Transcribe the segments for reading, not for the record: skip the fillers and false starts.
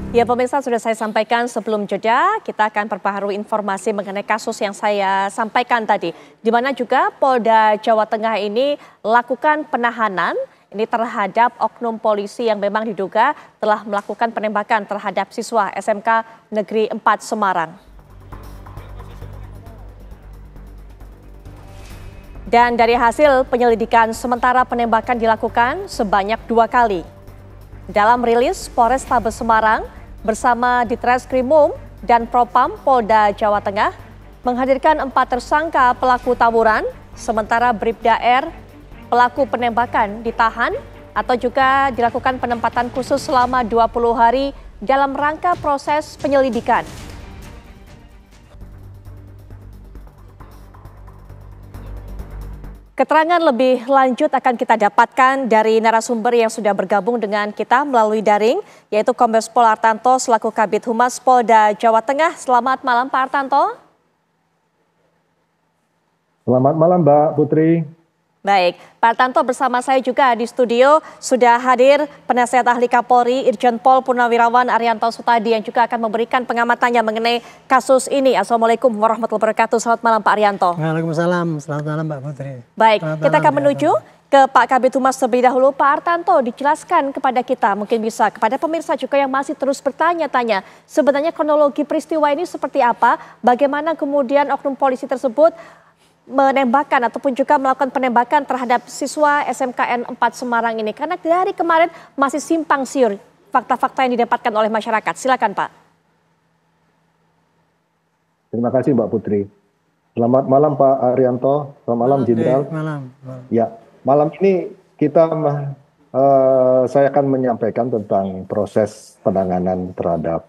Ya pemirsa, sudah saya sampaikan sebelum jeda, kita akan perbaharui informasi mengenai kasus yang saya sampaikan tadi. Di mana juga Polda Jawa Tengah ini lakukan penahanan ini terhadap oknum polisi yang memang diduga telah melakukan penembakan terhadap siswa SMK Negeri 4 Semarang. Dan dari hasil penyelidikan sementara penembakan dilakukan sebanyak 2 kali. Dalam rilis Polrestabes Semarang bersama Ditreskrimum dan Propam Polda Jawa Tengah menghadirkan 4 tersangka pelaku tawuran, sementara Bribda R pelaku penembakan ditahan atau juga dilakukan penempatan khusus selama 20 hari dalam rangka proses penyelidikan. Keterangan lebih lanjut akan kita dapatkan dari narasumber yang sudah bergabung dengan kita melalui daring, yaitu Kombes Pol Artanto selaku Kabid Humas Polda Jawa Tengah. Selamat malam Pak Artanto. Selamat malam Mbak Putri. Baik, Pak Artanto bersama saya juga di studio sudah hadir Penasihat Ahli Kapolri Irjen Pol Purnawirawan Arianto Sutadi yang juga akan memberikan pengamatannya mengenai kasus ini. Assalamualaikum warahmatullahi wabarakatuh. Selamat malam Pak Arianto. Waalaikumsalam, selamat malam Mbak Putri. Baik, selamat kita akan menuju ke Pak Kabid Humas terlebih dahulu. Pak Artanto, dijelaskan kepada kita, mungkin bisa kepada pemirsa juga yang masih terus bertanya-tanya, sebenarnya kronologi peristiwa ini seperti apa, bagaimana kemudian oknum polisi tersebut menembakkan ataupun juga melakukan penembakan terhadap siswa SMKN 4 Semarang ini. Karena dari kemarin masih simpang siur fakta-fakta yang didapatkan oleh masyarakat. Silakan Pak. Terima kasih Mbak Putri. Selamat malam Pak Arianto. Selamat malam Jenderal. Malam. Ya, malam ini saya akan menyampaikan tentang proses penanganan terhadap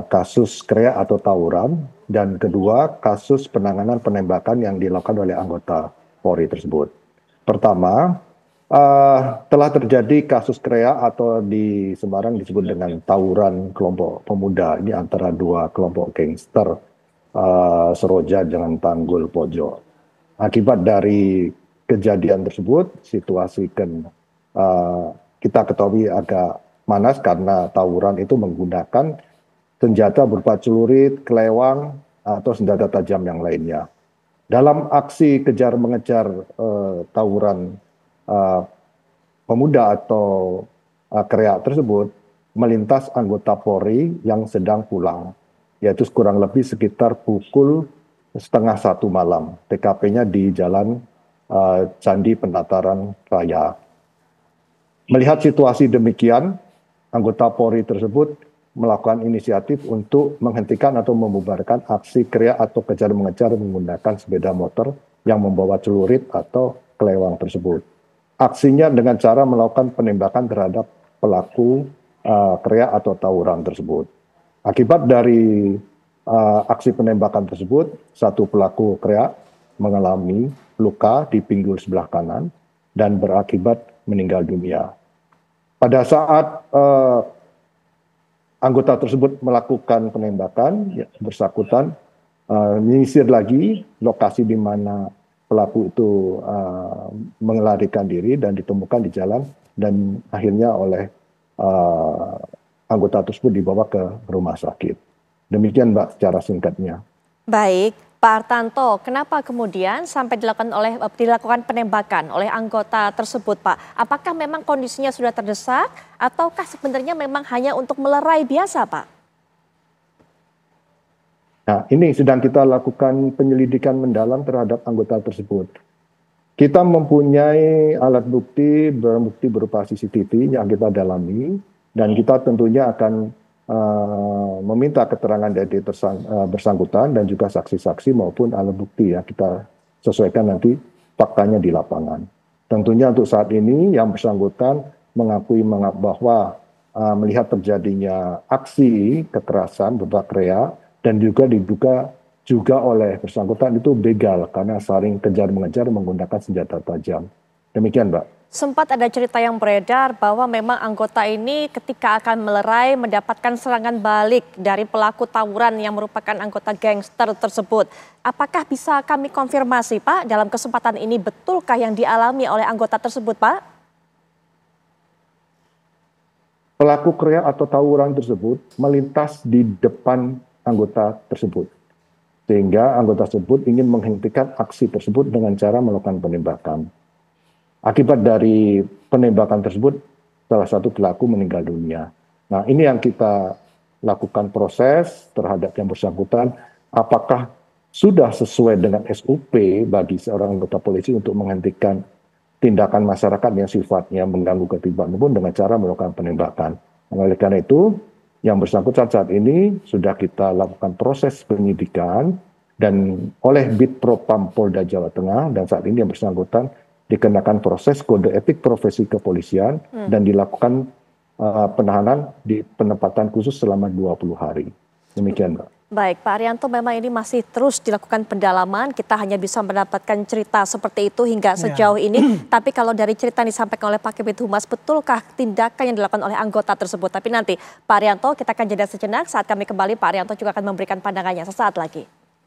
kasus KREA atau tawuran, dan kedua kasus penanganan penembakan yang dilakukan oleh anggota Polri tersebut. Pertama, telah terjadi kasus KREA atau di Semarang disebut dengan tawuran kelompok pemuda. Ini antara 2 kelompok gangster Seroja dengan Tanggul Pojo. Akibat dari kejadian tersebut, situasi kita ketahui agak panas karena tawuran itu menggunakan senjata berupa celurit, kelewang, atau senjata tajam yang lainnya. Dalam aksi kejar mengejar tawuran pemuda atau KREA tersebut, melintas anggota Polri yang sedang pulang, yaitu kurang lebih sekitar pukul 12:30 malam. TKP-nya di Jalan Candi Penataran Raya. Melihat situasi demikian, anggota Polri tersebut melakukan inisiatif untuk menghentikan atau membubarkan aksi KREA atau kejar mengejar menggunakan sepeda motor yang membawa celurit atau kelewang tersebut. Aksinya dengan cara melakukan penembakan terhadap pelaku KREA atau tawuran tersebut. Akibat dari aksi penembakan tersebut, satu pelaku KREA mengalami luka di pinggul sebelah kanan dan berakibat meninggal dunia. Pada saat anggota tersebut melakukan penembakan, bersangkutan menyisir lagi lokasi di mana pelaku itu melarikan diri dan ditemukan di jalan, dan akhirnya oleh anggota tersebut dibawa ke rumah sakit. Demikian Mbak secara singkatnya. Baik, Pak Artanto, kenapa kemudian sampai dilakukan penembakan oleh anggota tersebut, Pak? Apakah memang kondisinya sudah terdesak ataukah sebenarnya memang hanya untuk melerai biasa, Pak? Nah, ini sedang kita lakukan penyelidikan mendalam terhadap anggota tersebut. Kita mempunyai alat bukti, barang bukti berupa CCTV yang kita dalami, dan kita tentunya akan meminta keterangan dari bersangkutan dan juga saksi-saksi maupun alat bukti ya, kita sesuaikan nanti faktanya di lapangan. Tentunya untuk saat ini yang bersangkutan mengakui bahwa melihat terjadinya aksi kekerasan berupa KREA dan juga diduga juga oleh bersangkutan itu begal karena saling kejar mengejar menggunakan senjata tajam. Demikian Mbak. Sempat ada cerita yang beredar bahwa memang anggota ini ketika akan melerai mendapatkan serangan balik dari pelaku tawuran yang merupakan anggota gangster tersebut. Apakah bisa kami konfirmasi Pak dalam kesempatan ini, betulkah yang dialami oleh anggota tersebut Pak? pelaku kriak atau tawuran tersebut melintas di depan anggota tersebut. Sehingga anggota tersebut ingin menghentikan aksi tersebut dengan cara melakukan penembakan. Akibat dari penembakan tersebut, salah satu pelaku meninggal dunia. Nah, ini yang kita lakukan proses terhadap yang bersangkutan, apakah sudah sesuai dengan SOP bagi seorang anggota polisi untuk menghentikan tindakan masyarakat yang sifatnya mengganggu ketertiban umum dengan cara melakukan penembakan. Oleh karena itu, yang bersangkutan saat ini sudah kita lakukan proses penyidikan dan oleh Bid Propam Polda Jawa Tengah, dan saat ini yang bersangkutan dikenakan proses kode etik profesi kepolisian dan dilakukan penahanan di penempatan khusus selama 20 hari. Demikian, Mbak. Baik, Pak Arianto, memang ini masih terus dilakukan pendalaman. Kita hanya bisa mendapatkan cerita seperti itu hingga sejauh ini. Tapi kalau dari cerita yang disampaikan oleh Pak Kabid Humas, betulkah tindakan yang dilakukan oleh anggota tersebut? Tapi nanti, Pak Arianto, kita akan jeda sejenak. Saat kami kembali, Pak Arianto juga akan memberikan pandangannya sesaat lagi.